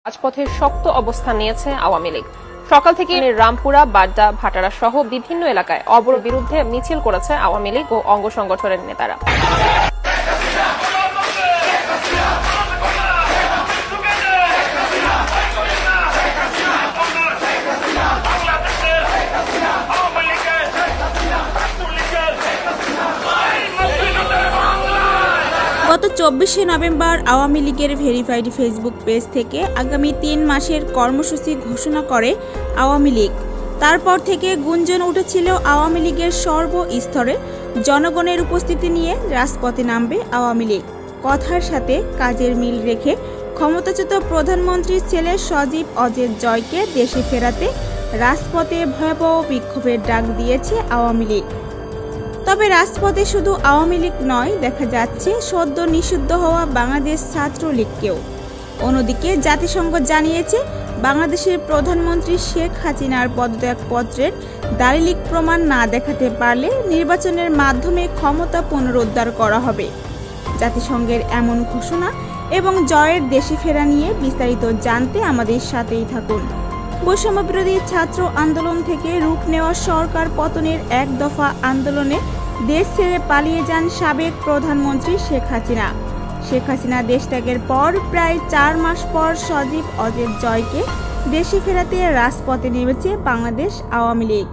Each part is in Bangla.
রাজপথে শক্ত অবস্থান নিয়েছে আওয়ামী লীগ। সকাল থেকে রামপুরা, বাড্ডা, ভাটারা সহ বিভিন্ন এলাকায় অবরোধের বিরুদ্ধে মিছিল করেছে আওয়ামী লীগ ও অঙ্গ সংগঠনের নেতারা। গত 24শে নভেম্বর আওয়ামী লীগের ভেরিফাইড ফেসবুক পেজ থেকে আগামী 3 মাসের কর্মসূচি ঘোষণা করে আওয়ামী লীগ। তারপর থেকে গুঞ্জন উঠেছিল আওয়ামী লীগের সর্বস্তরে জনগণের উপস্থিতি নিয়ে রাজপথে নামবে আওয়ামী লীগ। কথার সাথে কাজের মিল রেখে ক্ষমতাচ্যুত প্রধানমন্ত্রীর ছেলে সজীব অজের জয়কে দেশে ফেরাতে রাজপথে ভয়াবহ বিক্ষোভের ডাক দিয়েছে আওয়ামী লীগ। তবে রাজপথে শুধু আওয়ামী লীগ নয়, দেখা যাচ্ছে সদ্য নিষিদ্ধ হওয়া বাংলাদেশ ছাত্রলীগকেও। অন্যদিকে জাতিসংঘ জানিয়েছে বাংলাদেশের প্রধানমন্ত্রী শেখ হাসিনার পদত্যাগপত্রের দালিলিক প্রমাণ না দেখাতে পারলে নির্বাচনের মাধ্যমে ক্ষমতা পুনরুদ্ধার করা হবে। জাতিসংঘের এমন ঘোষণা এবং জয়ের দেশে ফেরা নিয়ে বিস্তারিত জানতে আমাদের সাথেই থাকুন। বৈষম্যবিরোধী ছাত্র আন্দোলন থেকে রূপ নেওয়া সরকার পতনের এক দফা আন্দোলনে দেশ ছেড়ে পালিয়ে যান সাবেক প্রধানমন্ত্রী শেখ হাসিনা। শেখ হাসিনা দেশত্যাগের পর প্রায় 4 মাস পর সজীব অজের জয়কে দেশে ফেরাতে রাজপথে নেমেছে বাংলাদেশ আওয়ামী লীগ।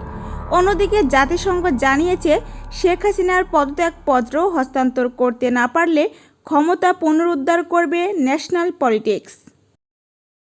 অন্যদিকে জাতিসংঘ জানিয়েছে শেখ হাসিনার পদত্যাগপত্র হস্তান্তর করতে না পারলে ক্ষমতা পুনরুদ্ধার করবে ন্যাশনাল পলিটিক্স।